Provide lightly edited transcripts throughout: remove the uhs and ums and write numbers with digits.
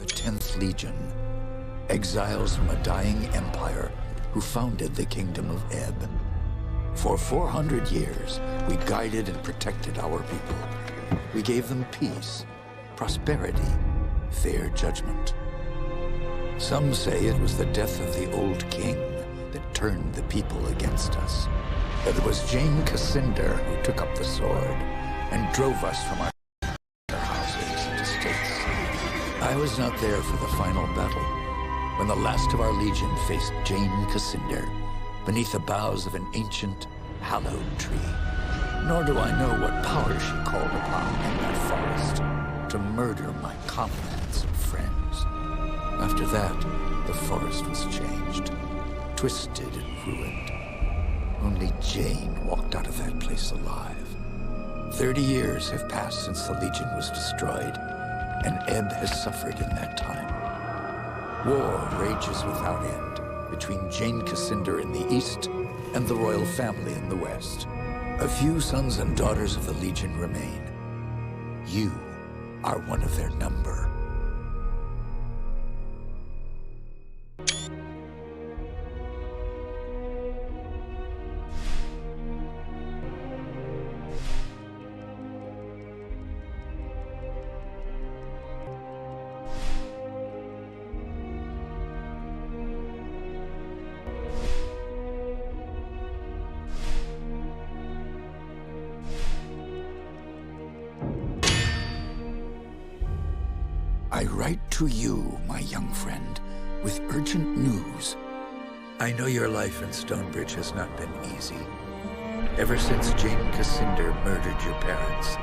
10th Legion, exiles from a dying empire who founded the Kingdom of Ebb. For 400 years, we guided and protected our people. We gave them peace, prosperity, fair judgment. Some say it was the death of the old king that turned the people against us. But it was Jane Cassinder who took up the sword and drove us from our houses and estates. I was not there for the final battle, when the last of our legion faced Jane Cassinder beneath the boughs of an ancient, hallowed tree. Nor do I know what power she called upon in that forest to murder my comrades and friends. After that, the forest was changed, twisted and ruined. Only Jane walked out of that place alive. 30 years have passed since the Legion was destroyed, and Ebb has suffered in that time. War rages without end between Jane Cassinder in the east and the royal family in the west. A few sons and daughters of the Legion remain. You are one of their number. I write to you, my young friend, with urgent news. I know your life in Stonebridge has not been easy. Ever since Jane Cassinder murdered your parents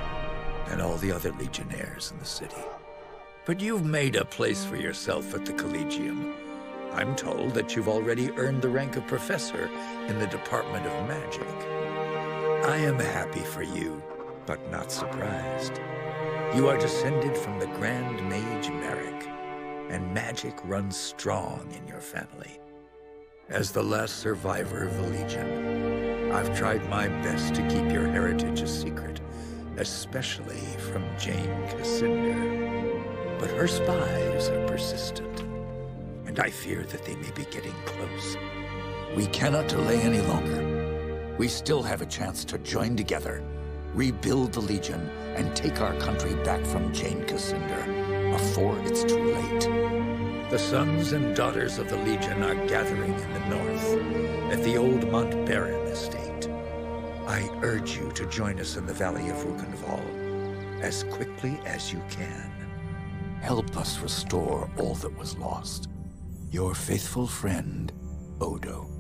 and all the other Legionnaires in the city. But you've made a place for yourself at the Collegium. I'm told that you've already earned the rank of professor in the Department of Magic. I am happy for you, but not surprised. You are descended from the Grand Mage Merrick, and magic runs strong in your family. As the last survivor of the Legion, I've tried my best to keep your heritage a secret, especially from Jane Cassinder. But her spies are persistent, and I fear that they may be getting close. We cannot delay any longer. We still have a chance to join together, rebuild the Legion, and take our country back from Jane Cassinder before it's too late. The sons and daughters of the Legion are gathering in the north at the old Montbarron estate. I urge you to join us in the Valley of Rukenval as quickly as you can. Help us restore all that was lost. Your faithful friend, Odo.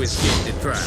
escape the trap.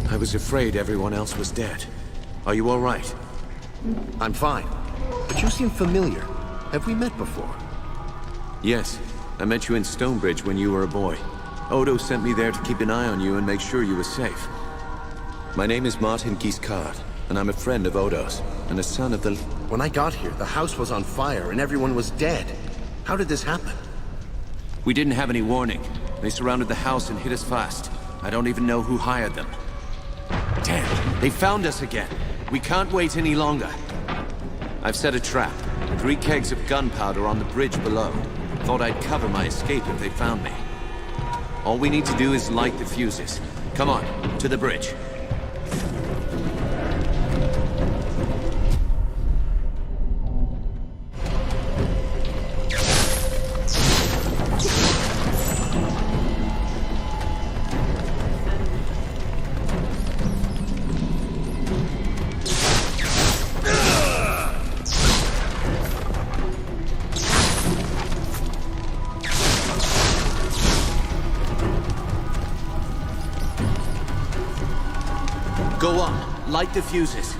I was afraid everyone else was dead. Are you all right? I'm fine. But you seem familiar. Have we met before? Yes. I met you in Stonebridge when you were a boy. Odo sent me there to keep an eye on you and make sure you were safe. My name is Martin Giscard, and I'm a friend of Odo's, and a son of the... When I got here, the house was on fire and everyone was dead. How did this happen? We didn't have any warning. They surrounded the house and hit us fast. I don't even know who hired them. Damn, they found us again. We can't wait any longer. I've set a trap. 3 kegs of gunpowder on the bridge below. Thought I'd cover my escape if they found me. All we need to do is light the fuses. Come on, to the bridge. Go on, light the fuses.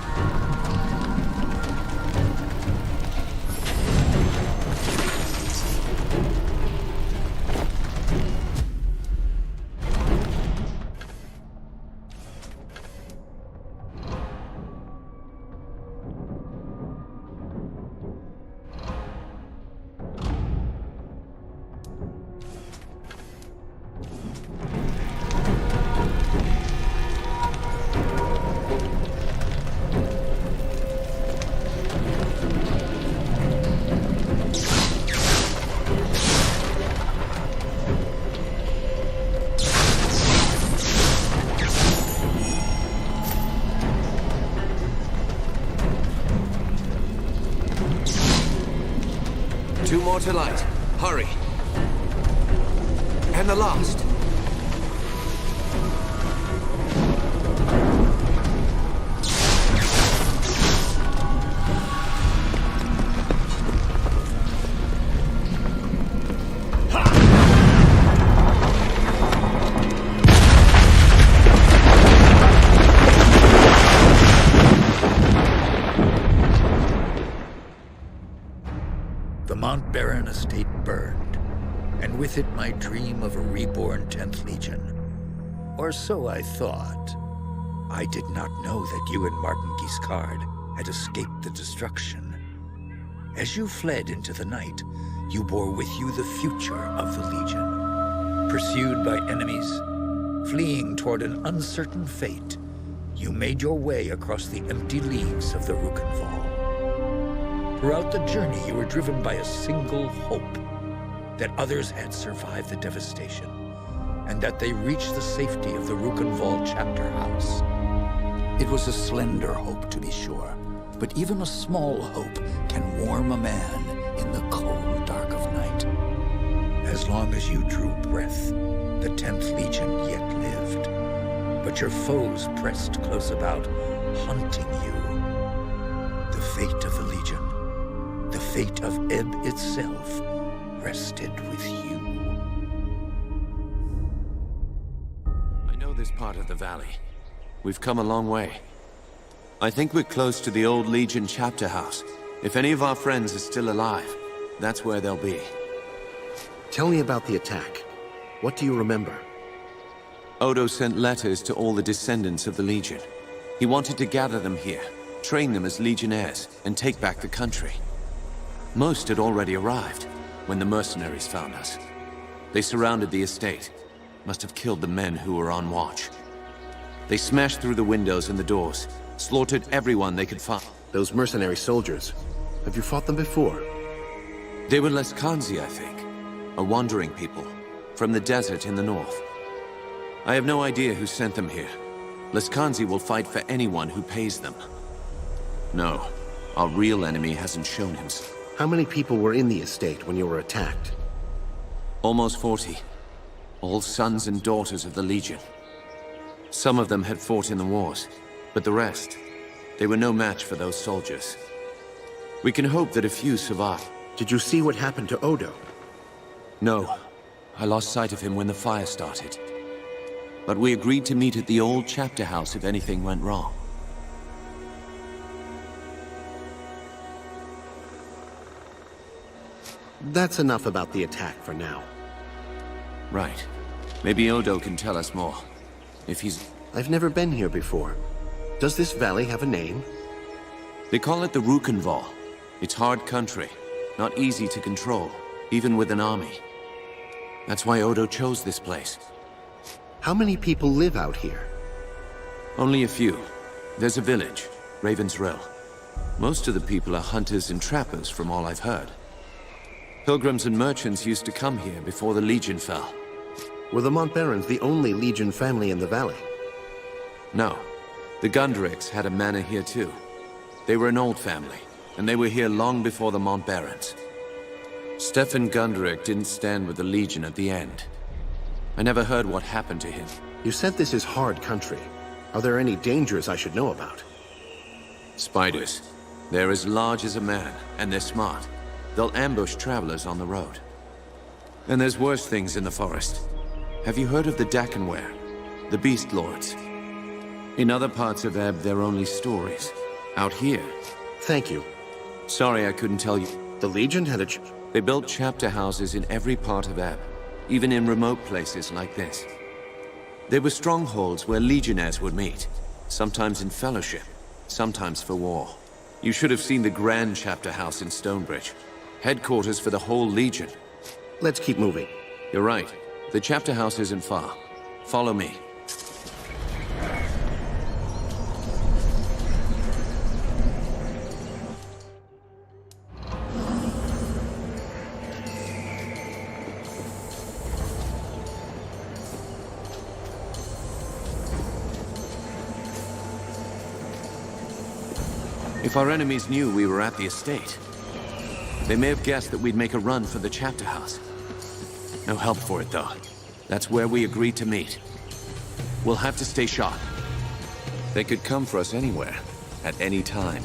Two more to light. Hurry. And the last. The Mount Baron estate burned, and with it my dream of a reborn 10th Legion. Or so I thought. I did not know that you and Martin Giscard had escaped the destruction. As you fled into the night, you bore with you the future of the Legion. Pursued by enemies, Fleeing toward an uncertain fate, you made your way across the empty leagues of the Rukenval. Throughout the journey, you were driven by a single hope: that others had survived the devastation, and that they reached the safety of the Rukenval chapter house. It was a slender hope, to be sure, but even a small hope can warm a man in the cold dark of night. As long as you drew breath, the 10th Legion yet lived, but your foes pressed close about, hunting you. The fate of the Legion, the fate of Ebb itself, rested with you. I know this part of the valley. We've come a long way. I think we're close to the old Legion chapter house. If any of our friends are still alive, that's where they'll be. Tell me about the attack. What do you remember? Odo sent letters to all the descendants of the Legion. He wanted to gather them here, train them as Legionnaires, and take back the country. Most had already arrived when the mercenaries found us. They surrounded the estate, must have killed the men who were on watch. They smashed through the windows and the doors, slaughtered everyone they could find. Those mercenary soldiers. Have you fought them before? They were Leskanzi, I think. A wandering people, from the desert in the north. I have no idea who sent them here. Leskanzi will fight for anyone who pays them. No, our real enemy hasn't shown himself. How many people were in the estate when you were attacked? Almost 40. All sons and daughters of the Legion. Some of them had fought in the wars, but the rest, they were no match for those soldiers. We can hope that a few survive. Did you see what happened to Odo? No. I lost sight of him when the fire started. But we agreed to meet at the old chapter house if anything went wrong. That's enough about the attack for now. Right. Maybe Odo can tell us more. If he's... I've never been here before. Does this valley have a name? They call it the Rukenval. It's hard country, not easy to control, even with an army. That's why Odo chose this place. How many people live out here? Only a few. There's a village, Raven's Rill. Most of the people are hunters and trappers from all I've heard. Pilgrims and merchants used to come here before the Legion fell. Were the Montbarons the only Legion family in the valley? No. The Gundricks had a manor here too. They were an old family, and they were here long before the Montbarons. Stefan Gundrick didn't stand with the Legion at the end. I never heard what happened to him. You said this is hard country. Are there any dangers I should know about? Spiders. They're as large as a man, and they're smart. They'll ambush travelers on the road. And there's worse things in the forest. Have you heard of the Dakenware? The Beast Lords? In other parts of Ebb, they're only stories. Out here... Thank you. Sorry I couldn't tell you. The Legion had a... They built chapter houses in every part of Ebb, even in remote places like this. They were strongholds where Legionnaires would meet, sometimes in fellowship, sometimes for war. You should have seen the Grand Chapter House in Stonebridge, headquarters for the whole Legion. Let's keep moving. You're right. The chapter house isn't far. Follow me. If our enemies knew we were at the estate, they may have guessed that we'd make a run for the chapter house. No help for it, though. That's where we agreed to meet. We'll have to stay sharp. They could come for us anywhere, at any time.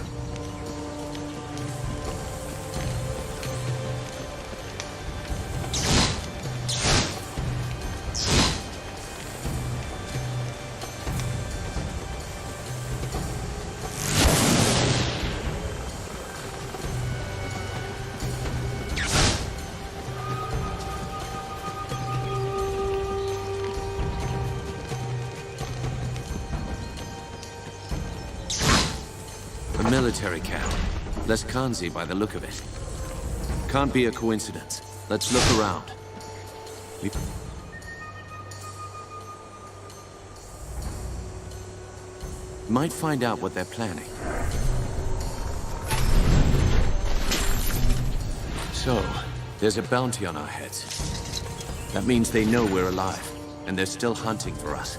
A military camp. Leskanzi by the look of it. Can't be a coincidence. Let's look around. might find out what they're planning. So, there's a bounty on our heads. That means they know we're alive, and they're still hunting for us.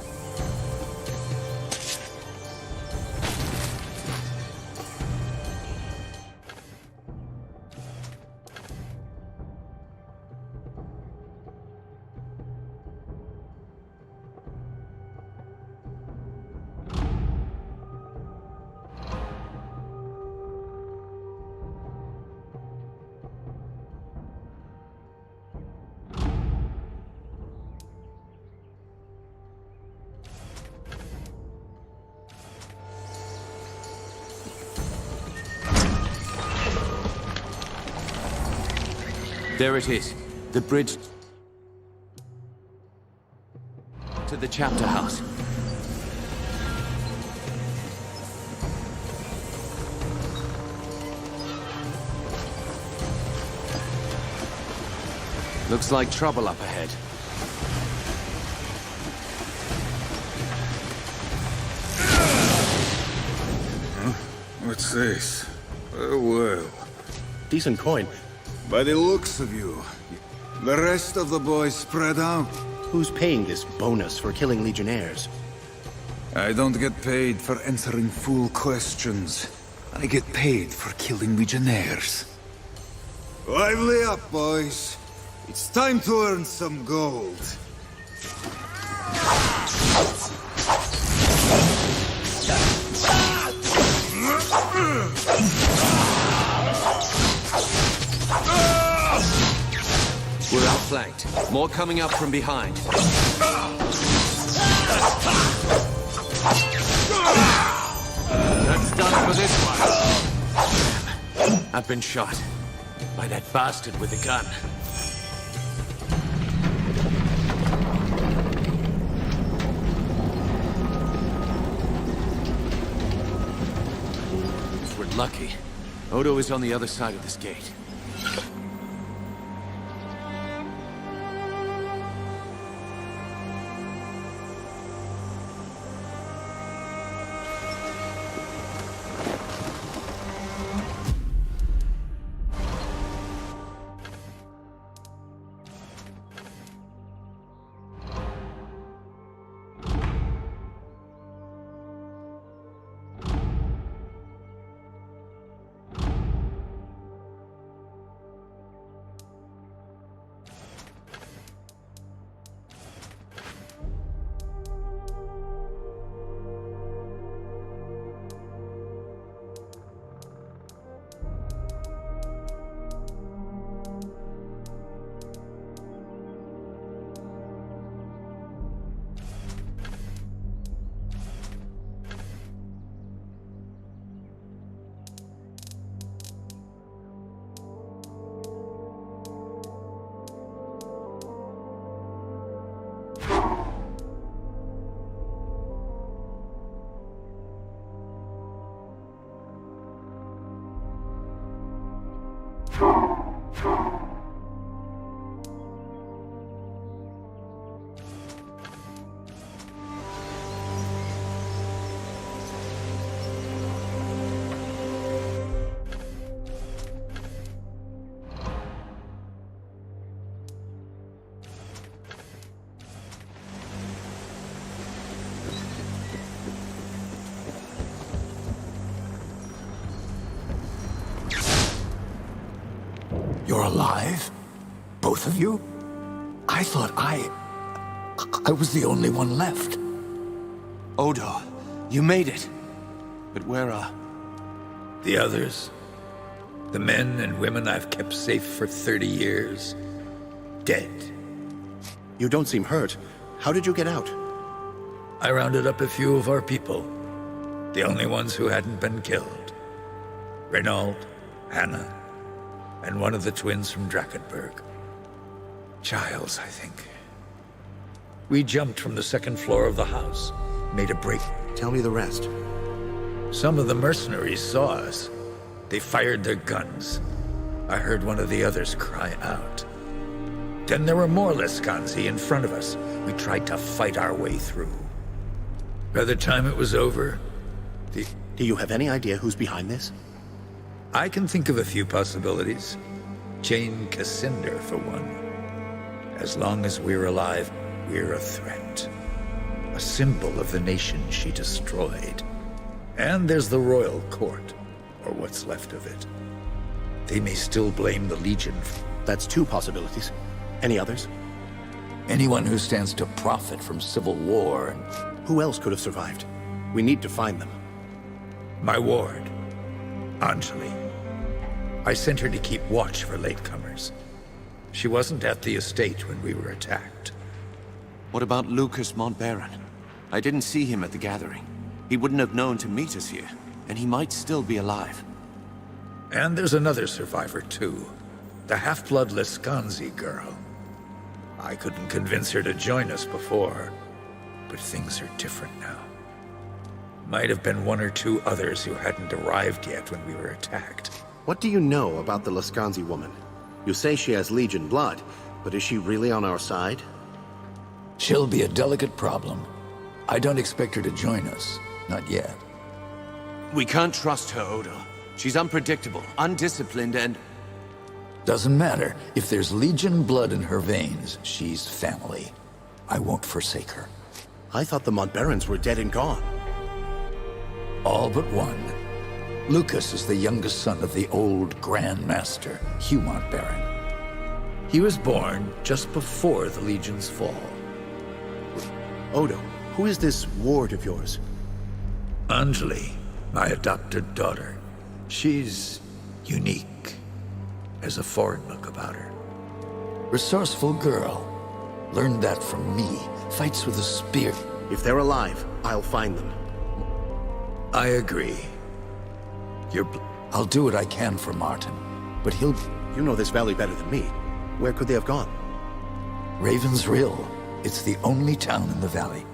There it is. The bridge to the chapter house. Looks like trouble up ahead. Huh? What's this? Oh, well. Decent coin. By the looks of you, the rest of the boys spread out. Who's paying this bonus for killing Legionnaires? I don't get paid for answering fool questions. I get paid for killing Legionnaires. Lively up, boys. It's time to earn some gold. We're outflanked. More coming up from behind. That's done for this one. I've been shot by that bastard with the gun. If we're lucky, Odo is on the other side of this gate. You're alive? Both of you? I thought I was the only one left. Odo, you made it. But where are... The others? The men and women I've kept safe for 30 years? Dead. You don't seem hurt. How did you get out? I rounded up a few of our people. The only ones who hadn't been killed. Renault, Hannah, and one of the twins from Drakenberg. Giles, I think. We jumped from the second floor of the house, made a break. Tell me the rest. Some of the mercenaries saw us. They fired their guns. I heard one of the others cry out. Then there were more Lescanzi in front of us. We tried to fight our way through. By the time it was over, Do you have any idea who's behind this? I can think of a few possibilities. Jane Cassinder, for one. As long as we're alive, we're a threat. A symbol of the nation she destroyed. And there's the royal court, or what's left of it. They may still blame the Legion. That's two possibilities. Any others? Anyone who stands to profit from civil war and... Who else could have survived? We need to find them. My ward, Anjali. I sent her to keep watch for latecomers. She wasn't at the estate when we were attacked. What about Lucas Montbaron? I didn't see him at the gathering. He wouldn't have known to meet us here, and he might still be alive. And there's another survivor, too. The half-blood Lescanzi girl. I couldn't convince her to join us before, but things are different now. Might have been one or two others who hadn't arrived yet when we were attacked. What do you know about the Lescanzi woman? You say she has Legion blood, but is she really on our side? She'll be a delicate problem. I don't expect her to join us. Not yet. We can't trust her, Odo. She's unpredictable, undisciplined, and... Doesn't matter. If there's Legion blood in her veins, she's family. I won't forsake her. I thought the Montbarons were dead and gone. All but one. Lucas is the youngest son of the old Grand Master, Hugh Montbaron. He was born just before the Legion's fall. Odo, who is this ward of yours? Anjali, my adopted daughter. She's unique. There's a foreign look about her. Resourceful girl. Learned that from me. Fights with a spear. If they're alive, I'll find them. I agree. I'll do what I can for Martin, but he'll... You know this valley better than me. Where could they have gone? Raven's Rill. It's the only town in the valley.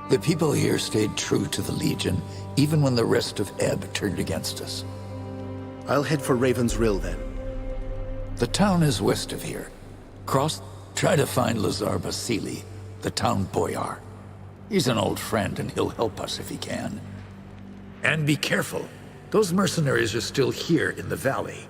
The people here stayed true to the Legion, even when the rest of Ebb turned against us. I'll head for Raven's Rill, then. The town is west of here. Try to find Lazar Basili, the town boyar. He's an old friend, and he'll help us if he can. And be careful. Those mercenaries are still here in the valley.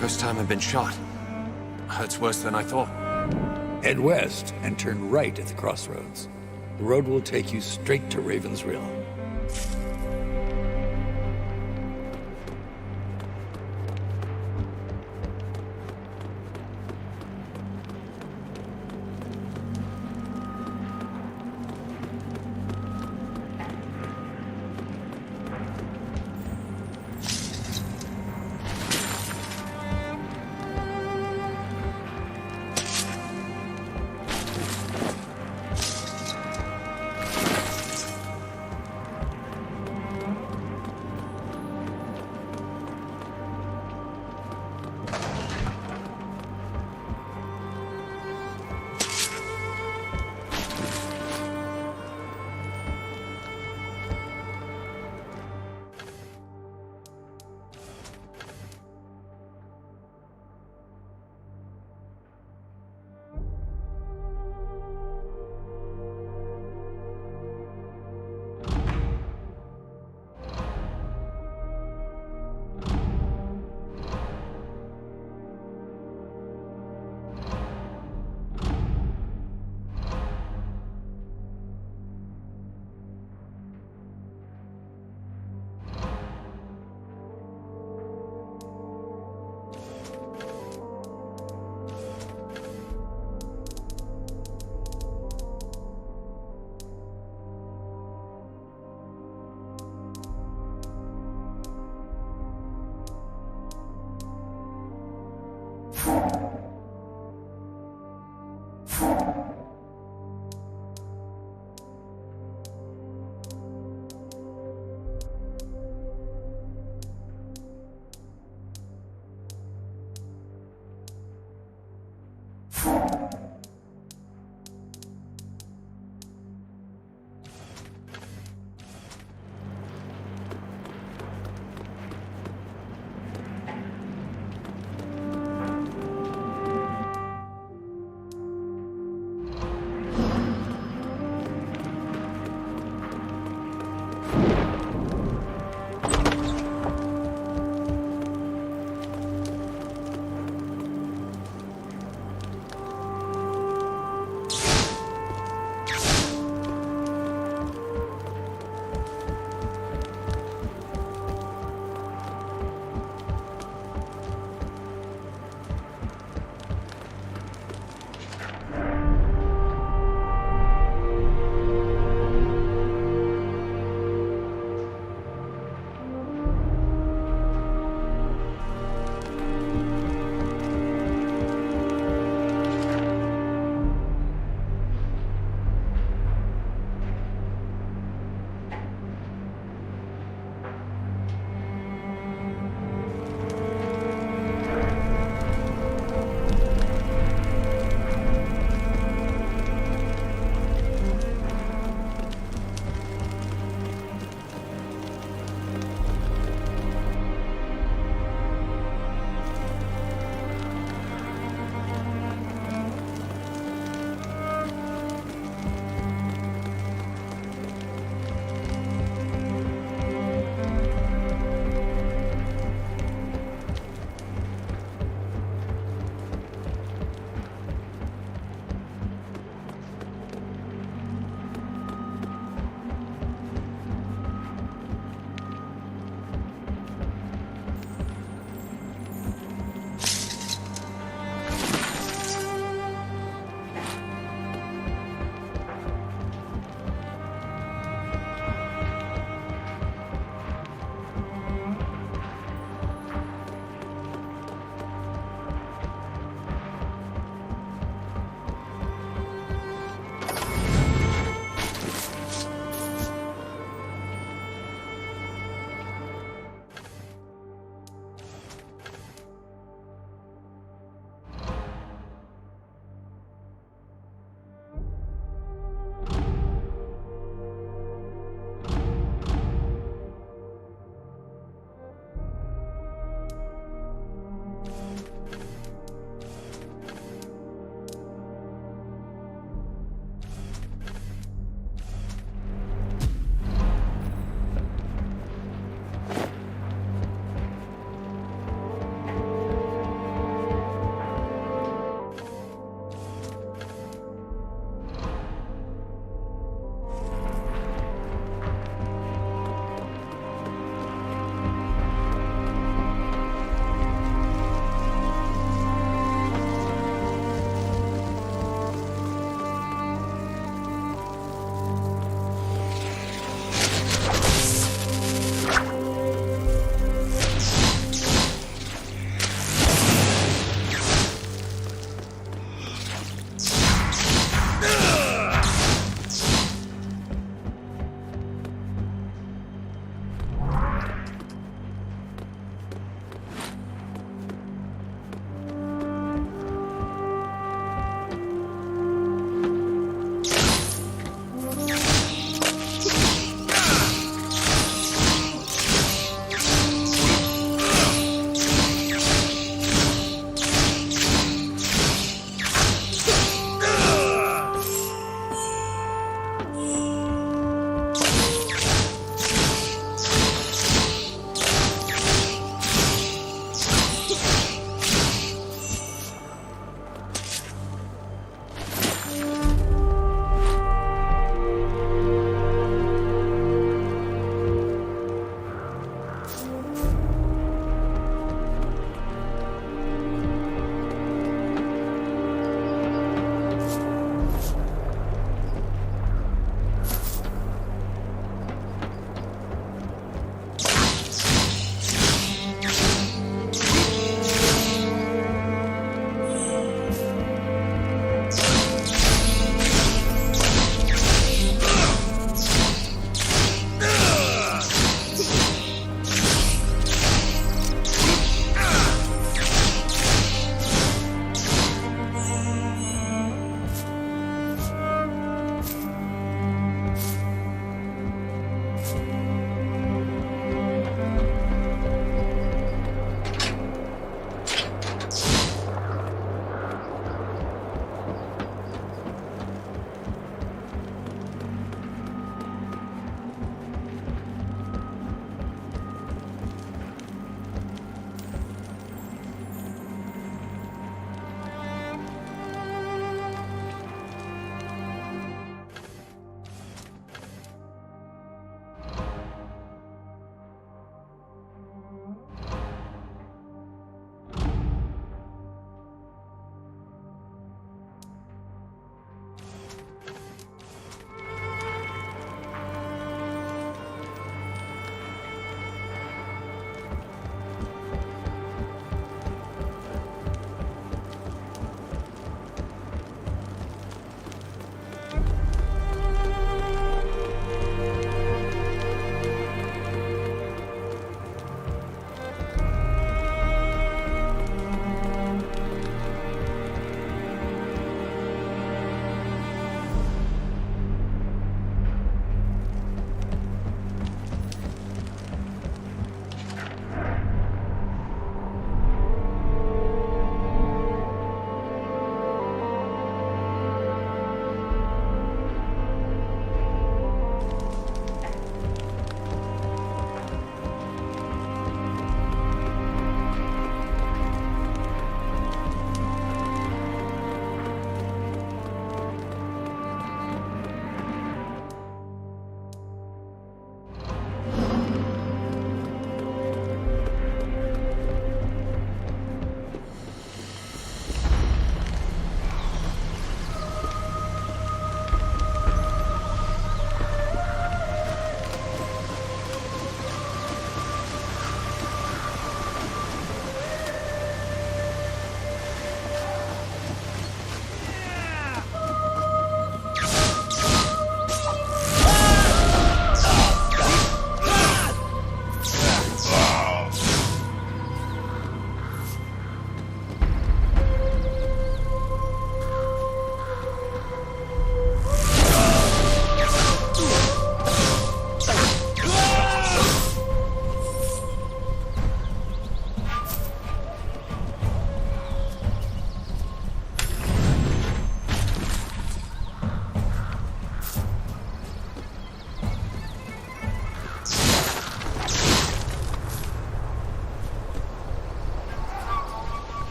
First time I've been shot. Hurts worse than I thought. Head west and turn right at the crossroads. The road will take you straight to Raven's Rill.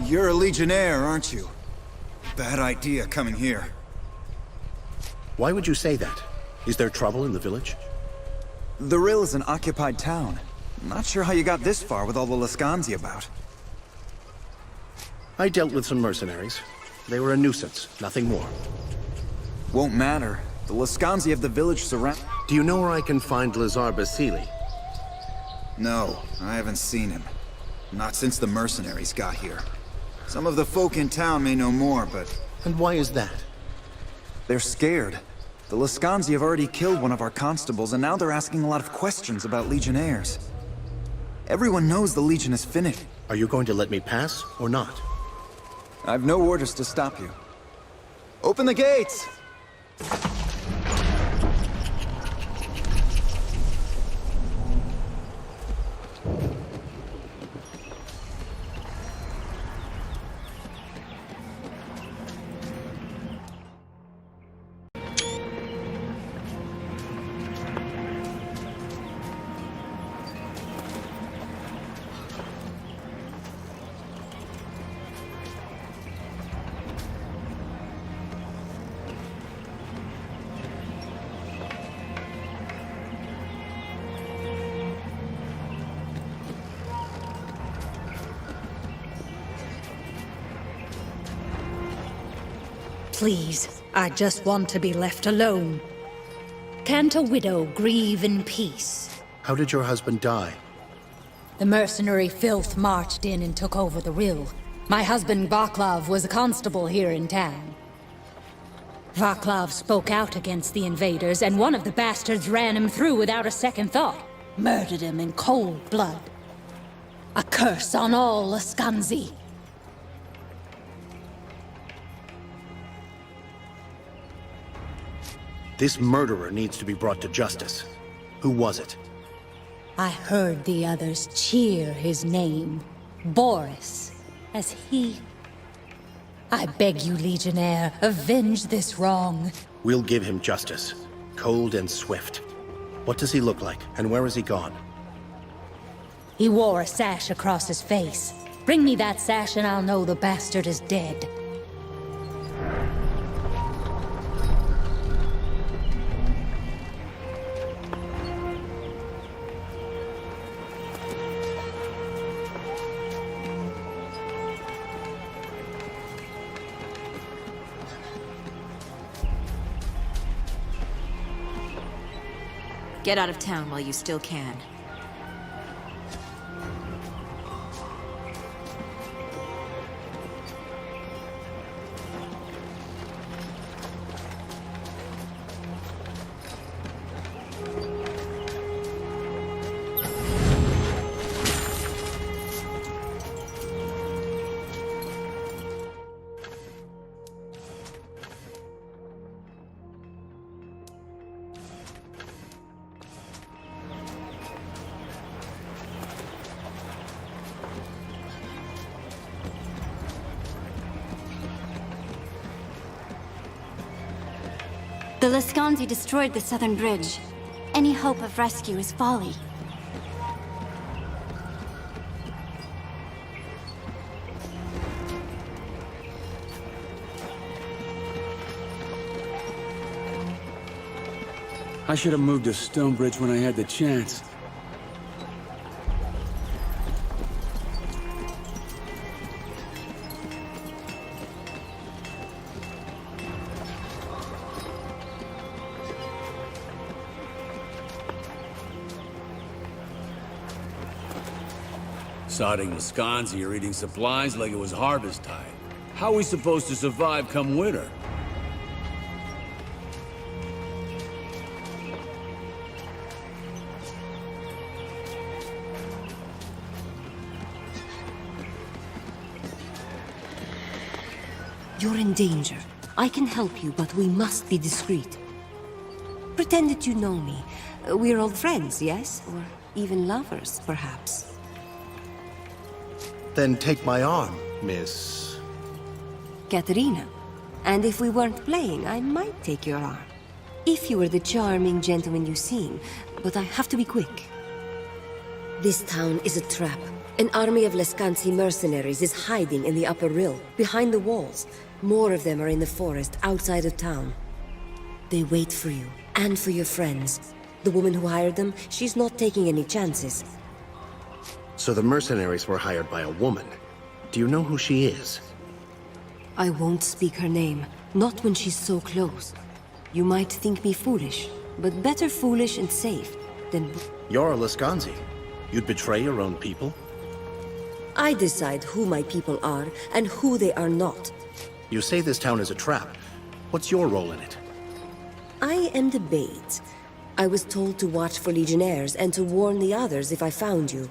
You're a Legionnaire, aren't you? Bad idea coming here. Why would you say that? Is there trouble in the village? The Rill is an occupied town. Not sure how you got this far with all the Lascanzi about. I dealt with some mercenaries. They were a nuisance, nothing more. Won't matter. The Lascanzi have the village surrounded. Do you know where I can find Lazar Basili? No, I haven't seen him. Not since the mercenaries got here. Some of the folk in town may know more, but... And why is that? They're scared. The Lascanzi have already killed one of our constables, and now they're asking a lot of questions about Legionnaires. Everyone knows the Legion is finished. Are you going to let me pass, or not? I've no orders to stop you. Open the gates! Please, I just want to be left alone. Can't a widow grieve in peace? How did your husband die? The mercenary filth marched in and took over the Rill. My husband Vaclav was a constable here in town. Vaclav spoke out against the invaders, and one of the bastards ran him through without a second thought. Murdered him in cold blood. A curse on all Lascanzi. This murderer needs to be brought to justice. Who was it? I heard the others cheer his name. Boris, as he... I beg you, Legionnaire, avenge this wrong. We'll give him justice. Cold and swift. What does he look like, and where has he gone? He wore a sash across his face. Bring me that sash and I'll know the bastard is dead. Get out of town while you still can. The Lascanzi destroyed the southern bridge. Any hope of rescue is folly. I should have moved to Stonebridge when I had the chance. Sodding Lascanzi are eating supplies like it was harvest time. How are we supposed to survive come winter? You're in danger. I can help you, but we must be discreet. Pretend that you know me. We're old friends, yes? Or even lovers, perhaps. Then take my arm. Miss... Katerina. And if we weren't playing, I might take your arm. If you were the charming gentleman you seem, but I have to be quick. This town is a trap. An army of Lescansi mercenaries is hiding in the upper rill, behind the walls. More of them are in the forest, outside of town. They wait for you, and for your friends. The woman who hired them, she's not taking any chances. So the mercenaries were hired by a woman. Do you know who she is? I won't speak her name, not when she's so close. You might think me foolish, but better foolish and safe than... You're a Lescansi. You'd betray your own people? I decide who my people are and who they are not. You say this town is a trap. What's your role in it? I am the bait. I was told to watch for Legionnaires and to warn the others if I found you.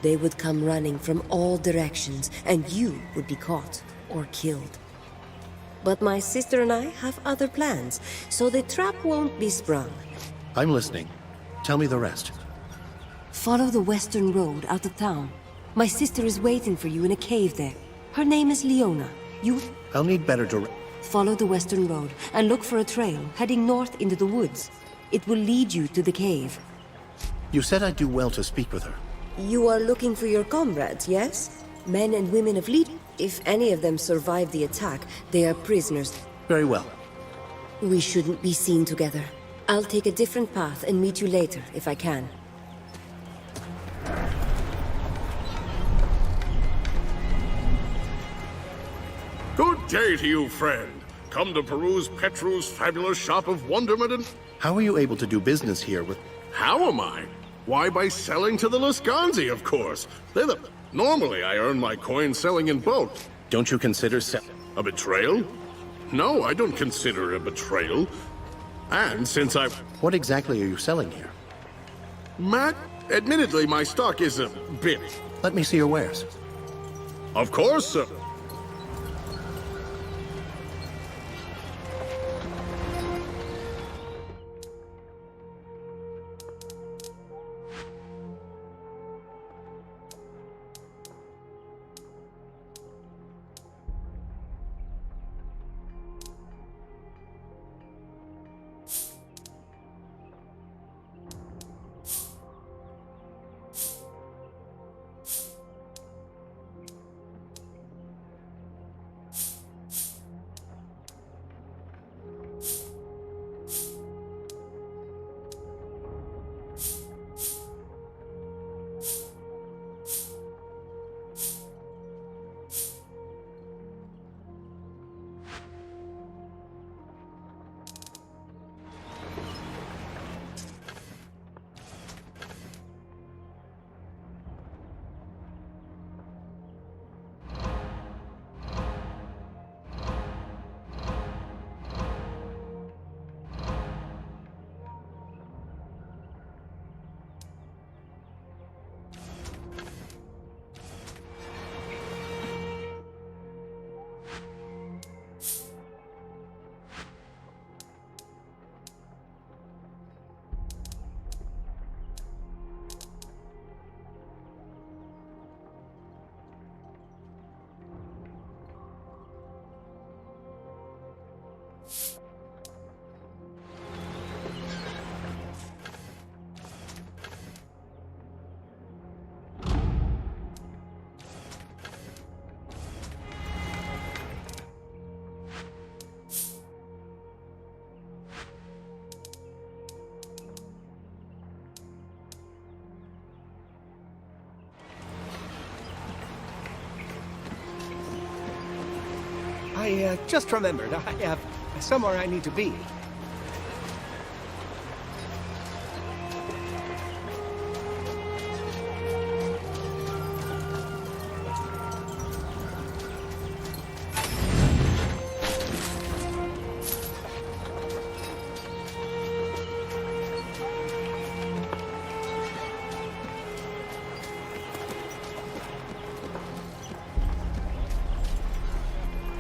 They would come running from all directions, and you would be caught or killed. But my sister and I have other plans, so the trap won't be sprung. I'm listening. Tell me the rest. Follow the western road out of town. My sister is waiting for you in a cave there. Her name is Leona. I'll need better direct... Follow the western road and look for a trail heading north into the woods. It will lead you to the cave. You said I'd do well to speak with her. You are looking for your comrades, yes? Men and women of Legion. If any of them survive the attack, they are prisoners. Very well. We shouldn't be seen together. I'll take a different path and meet you later, if I can. Good day to you, friend. Come to peruse Petru's fabulous shop of wonderment and... How are you able to do business here with... How am I? Why, by selling to the Lescansi, of course. Normally, I earn my coin selling in bulk. Don't you consider A betrayal? No, I don't consider it a betrayal. And since I... What exactly are you selling here? Matt, admittedly, my stock is a bit... Let me see your wares. Of course, sir. I just remembered. I have somewhere I need to be.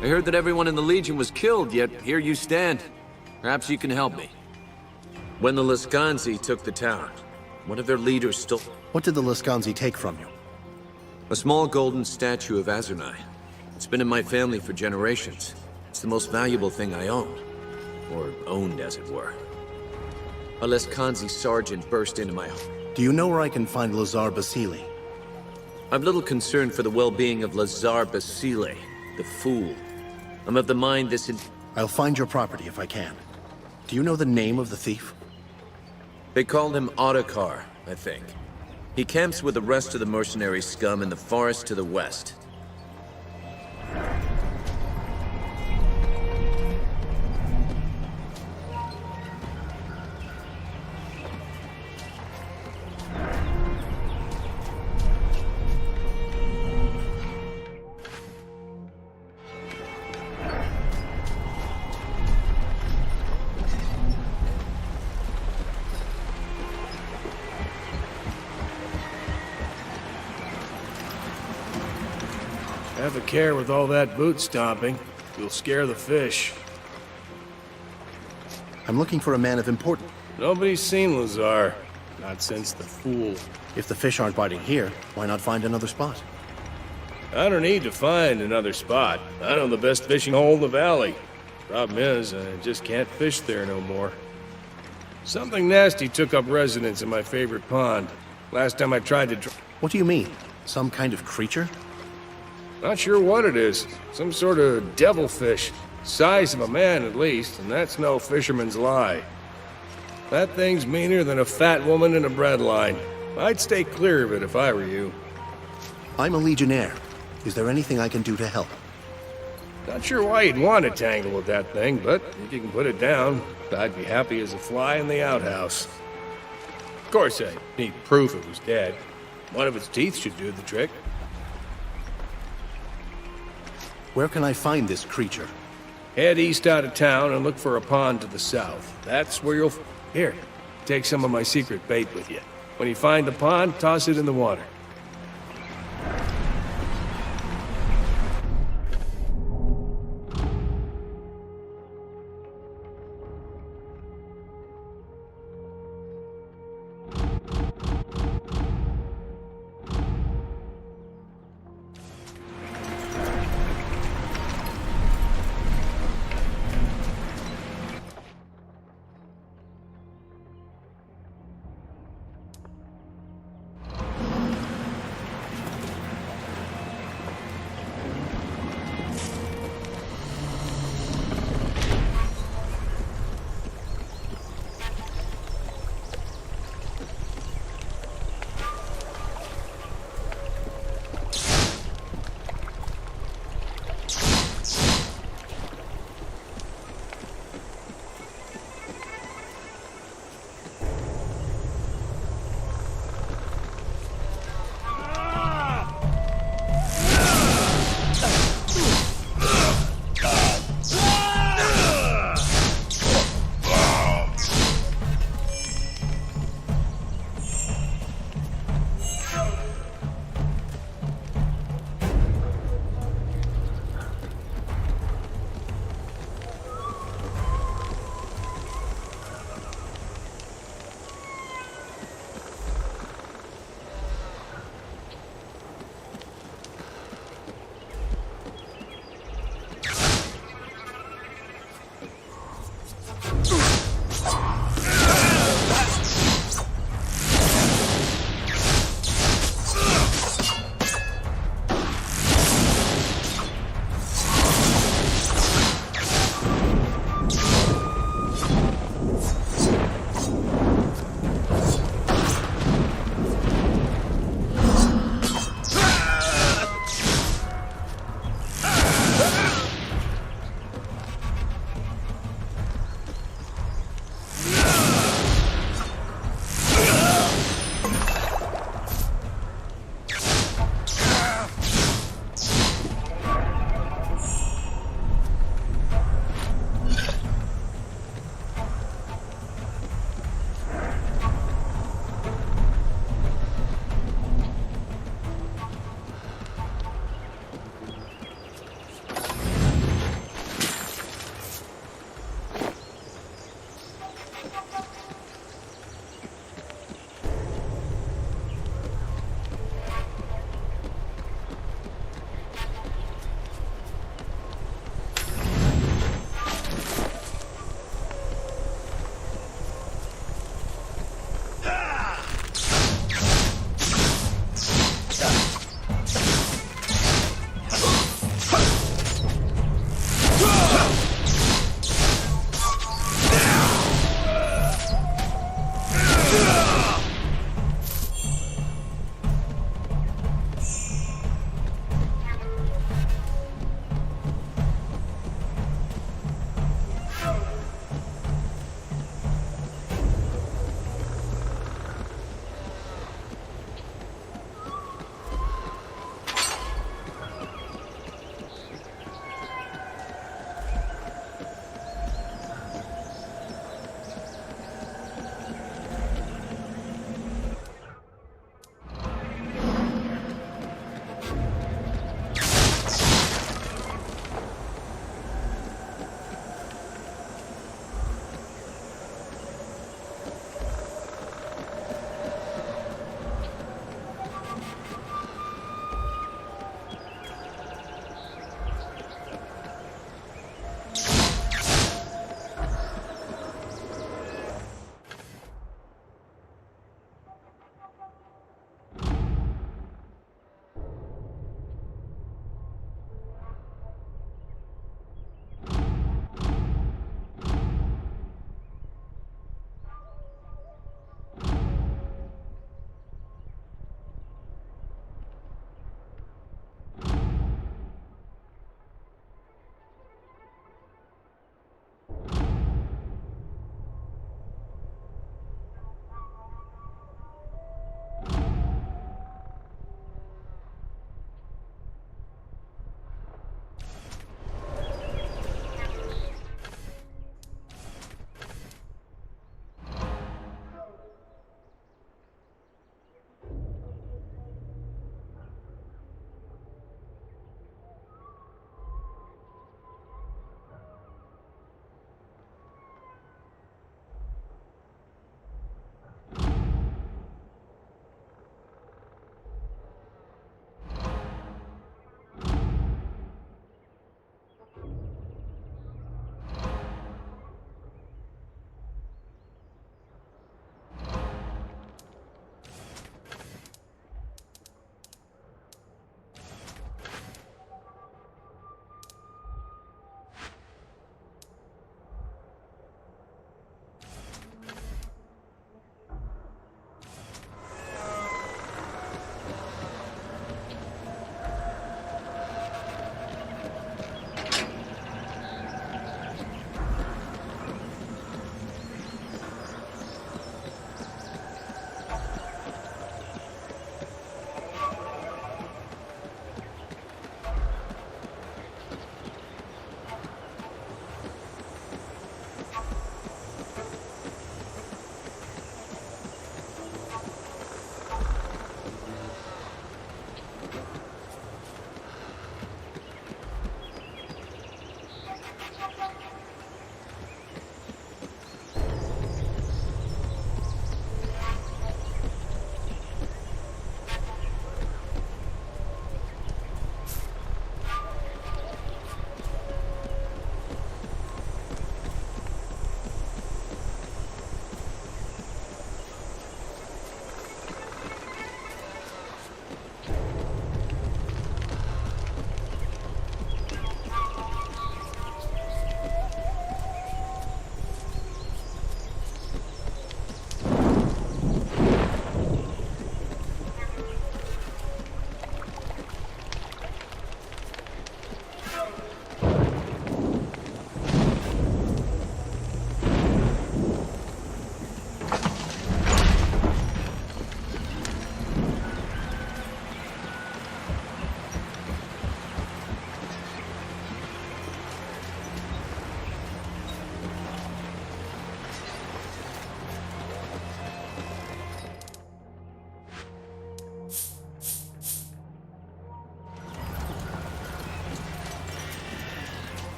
I heard that everyone in the Legion was killed, yet here you stand. Perhaps you can help me. When the Lescansi took the town, one of their leaders stole... What did the Lescansi take from you? A small golden statue of Azurnai. It's been in my family for generations. It's the most valuable thing I own. Or owned, as it were. A Leskanzi sergeant burst into my home. Do you know where I can find Lazar Basile? I'm little concerned for the well-being of Lazar Basile, the fool. I'm of the mind this I'll find your property if I can. Do you know the name of the thief? They called him Ottokar, I think. He camps with the rest of the mercenary scum in the forest to the west. Have a care with all that boot stomping. You'll scare the fish. I'm looking for a man of importance. Nobody's seen Lazar. Not since the fool. If the fish aren't biting here, why not find another spot? I don't need to find another spot. I know the best fishing hole in the valley. Problem is, I just can't fish there no more. Something nasty took up residence in my favorite pond. Last time I tried to What do you mean? Some kind of creature? Not sure what it is. Some sort of devilfish. Size of a man, at least, and that's no fisherman's lie. That thing's meaner than a fat woman in a bread line. I'd stay clear of it if I were you. I'm a Legionnaire. Is there anything I can do to help? Not sure why you'd want to tangle with that thing, but if you can put it down, I'd be happy as a fly in the outhouse. Of course, I need proof it was dead. One of its teeth should do the trick. Where can I find this creature? Head east out of town and look for a pond to the south. That's where you'll... Here, take some of my secret bait with you. When you find the pond, toss it in the water.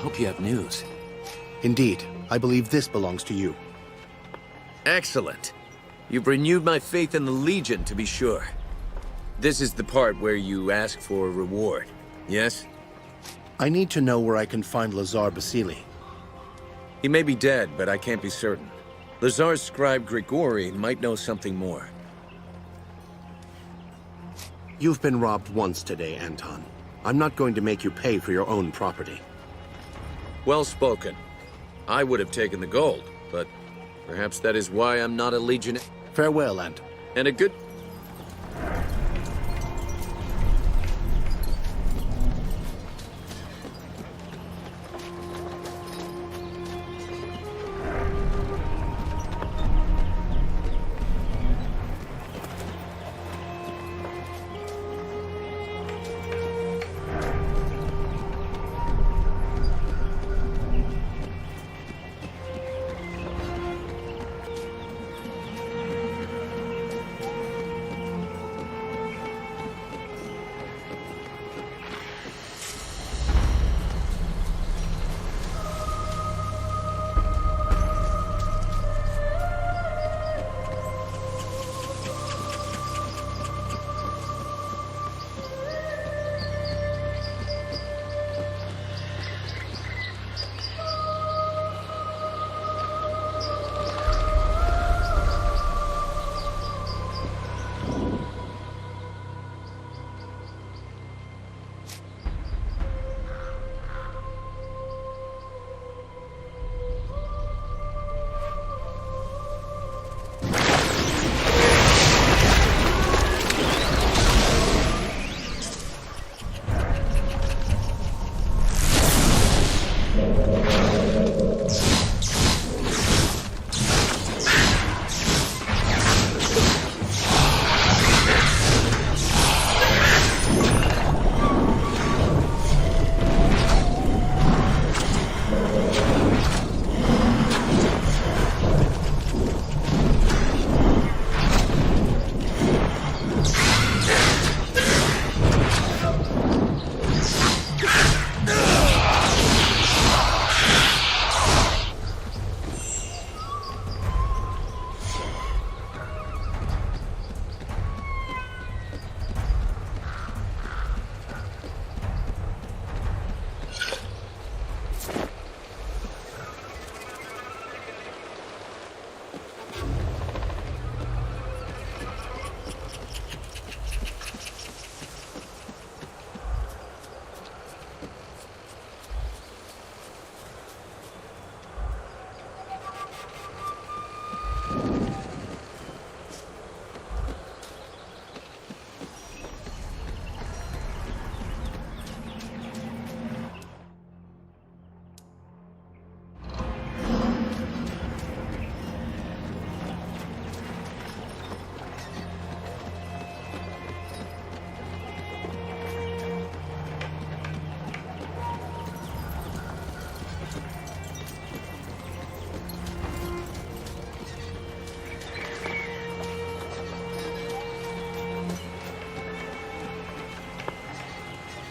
hope you have news. Indeed. I believe this belongs to you. Excellent. You've renewed my faith in the Legion, to be sure. This is the part where you ask for a reward, yes? I need to know where I can find Lazar Basili. He may be dead, but I can't be certain. Lazar's scribe Grigori might know something more. You've been robbed once today, Anton. I'm not going to make you pay for your own property. Well spoken. I would have taken the gold, but perhaps that is why I'm not a Legionnaire. Farewell, Anton. And a good...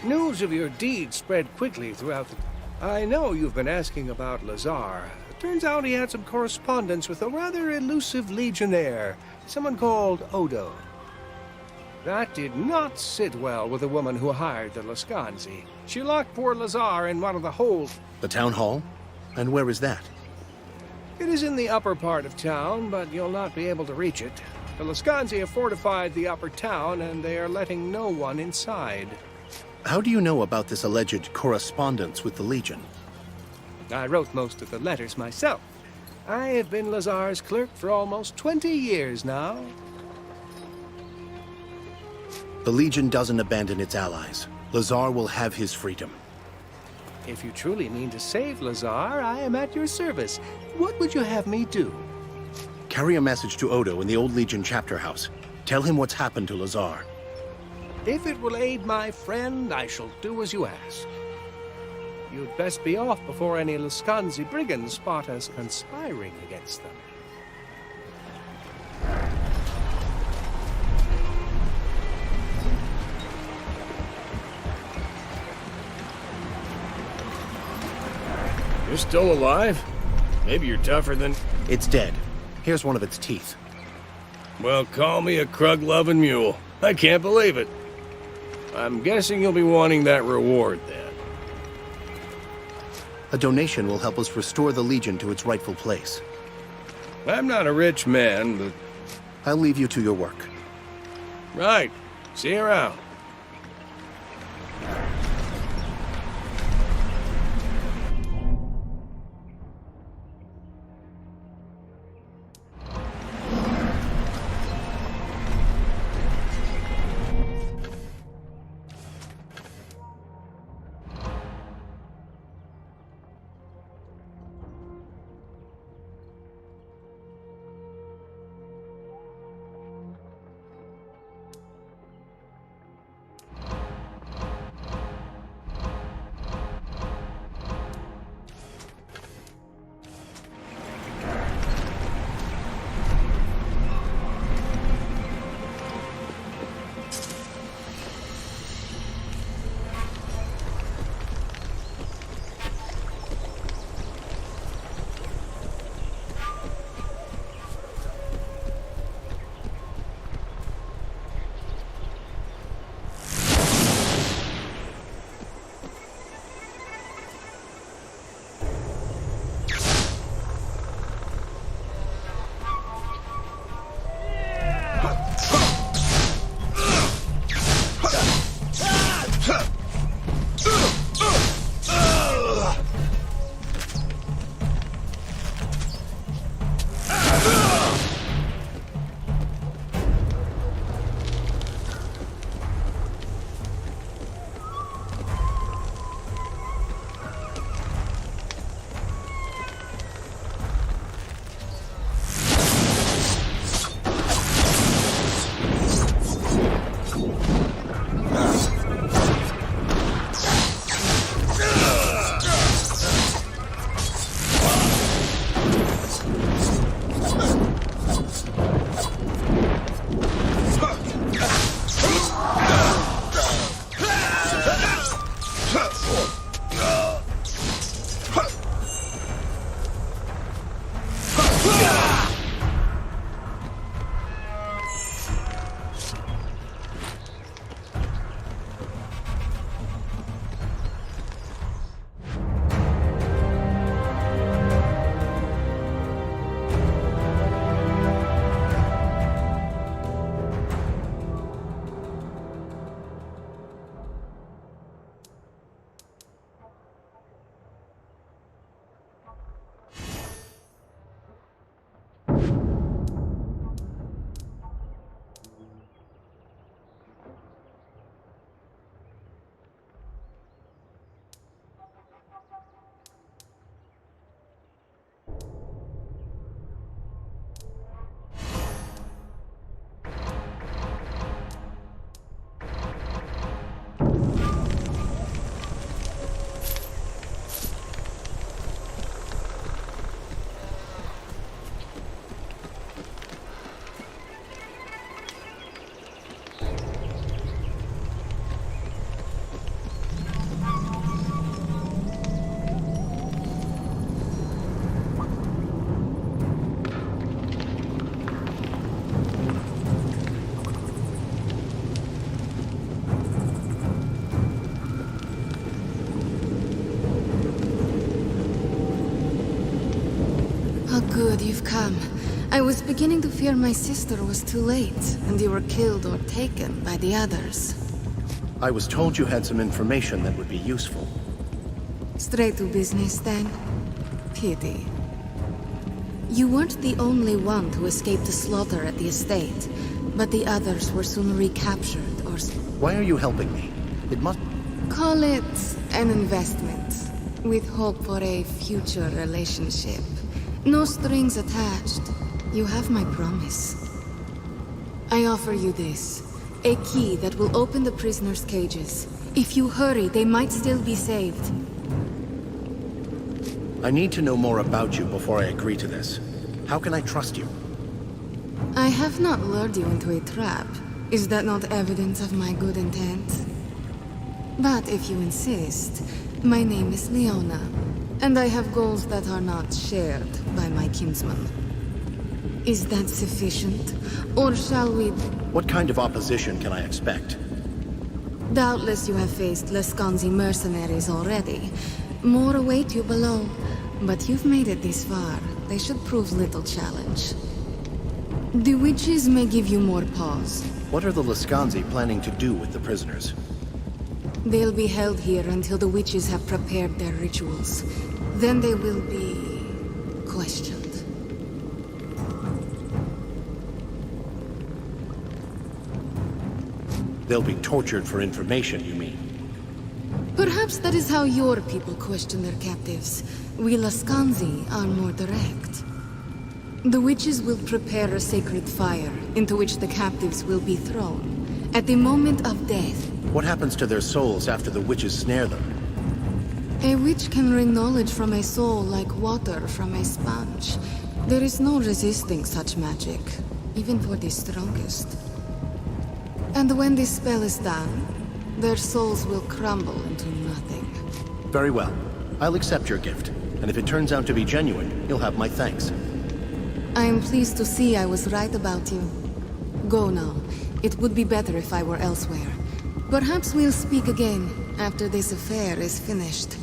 News of your deed spread quickly throughout the... I know you've been asking about Lazar. It turns out he had some correspondence with a rather elusive legionnaire, someone called Odo. That did not sit well with the woman who hired the Lascanzi. She locked poor Lazar in one of the holes. The town hall? And where is that? It is in the upper part of town, but you'll not be able to reach it. The Lascanzi have fortified the upper town, and they are letting no one inside. How do you know about this alleged correspondence with the Legion? I wrote most of the letters myself. I have been Lazar's clerk for almost 20 years now. The Legion doesn't abandon its allies. Lazar will have his freedom. If you truly mean to save Lazar, I am at your service. What would you have me do? Carry a message to Odo in the old Legion chapter house. Tell him what's happened to Lazar. If it will aid my friend, I shall do as you ask. You'd best be off before any Lascanzi brigands spot us conspiring against them. You're still alive? Maybe you're tougher than... It's dead. Here's one of its teeth. Well, call me a crug-loving mule. I can't believe it. I'm guessing you'll be wanting that reward, then. A donation will help us restore the Legion to its rightful place. I'm not a rich man, but... I'll leave you to your work. Right. See you around. Good you've come. I was beginning to fear my sister was too late, and you were killed or taken by the others. I was told you had some information that would be useful. Straight to business, then? Pity. You weren't the only one to escape the slaughter at the estate, but the others were soon recaptured or... Why are you helping me? It must... Call it an investment, with hope for a future relationship. No strings attached. You have my promise. I offer you this. A key that will open the prisoners' cages. If you hurry, they might still be saved. I need to know more about you before I agree to this. How can I trust you? I have not lured you into a trap. Is that not evidence of my good intent? But if you insist, my name is Leona. And I have goals that are not shared by my kinsman. Is that sufficient? Or shall we... What kind of opposition can I expect? Doubtless you have faced Lascanzi mercenaries already. More await you below. But you've made it this far. They should prove little challenge. The witches may give you more pause. What are the Lascanzi planning to do with the prisoners? They'll be held here until the witches have prepared their rituals. Then they will be... questioned. They'll be tortured for information, you mean? Perhaps that is how your people question their captives. We Lascanzi are more direct. The witches will prepare a sacred fire, into which the captives will be thrown. At the moment of death. What happens to their souls after the witches snare them? A witch can wring knowledge from a soul like water from a sponge. There is no resisting such magic, even for the strongest. And when this spell is done, their souls will crumble into nothing. Very well. I'll accept your gift. And if it turns out to be genuine, you'll have my thanks. I am pleased to see I was right about you. Go now. It would be better if I were elsewhere. Perhaps we'll speak again after this affair is finished.